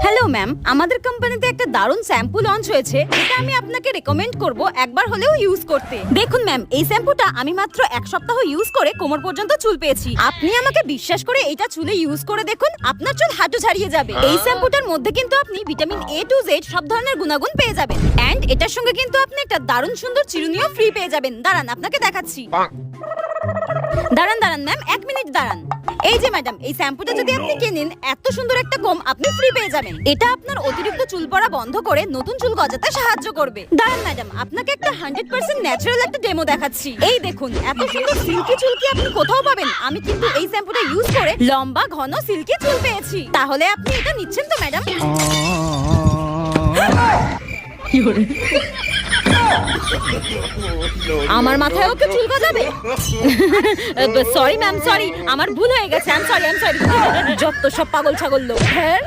Hello ma'am, আমাদের কোম্পানিতে একটা দারুণ শ্যাম্পু লঞ্চ হয়েছে। এটা আমি আপনাকে রেকমেন্ড করব একবার হলেও ইউজ করতে। দেখুন ম্যাম, এই শ্যাম্পুটা আমি মাত্র এক সপ্তাহ ইউজ করে কোমর পর্যন্ত চুল পেয়েছি। আপনি আমাকে বিশ্বাস করে এটা চুলে ইউজ করে দেখুন, আপনার চুল হাঁটু ছাড়িয়ে যাবে। এই শ্যাম্পুটার মধ্যে কিন্তু আপনি ভিটামিন A to Z সব ধরনের গুণাগুণ পেয়ে যাবেন। এন্ড এটার সঙ্গে কিন্তু আপনি একটা দারুণ সুন্দর চিরুনিও ফ্রি পেয়ে যাবেন। দাঁড়ান, আপনাকে দেখাচ্ছি। দাঁড়ান দাঁড়ান ম্যাম, 1 মিনিট দাঁড়ান। এই যে ম্যাডাম, এই শ্যাম্পুটা যদি আপনি কিনেন, এত সুন্দর একটা কম আপনি ফ্রি পেয়ে যাবেন। এটা আপনার অতিরিক্ত চুল পড়া বন্ধ করে নতুন চুল গজাতে সাহায্য করবে। দাঁড়ান ম্যাডাম, আপনাকে একটা 100% ন্যাচারাল একটা ডেমো দেখাচ্ছি। এই দেখুন, এত সুন্দর সিল্কি চুল কি আপনি কোথাও পাবেন? আমি কিন্তু এই শ্যাম্পুটা ইউজ করে লম্বা ঘন সিল্কি চুল পেয়েছি। তাহলে আপনি এটা নিচ্ছেন তো ম্যাডাম? আমার মাথায় ওকে চুল গজাবে? সরি ম্যাম, সরি, আমার ভুল হয়ে গেছে। আই এম সরি, যত সব পাগল ছাগল লোক। হ্যাঁ।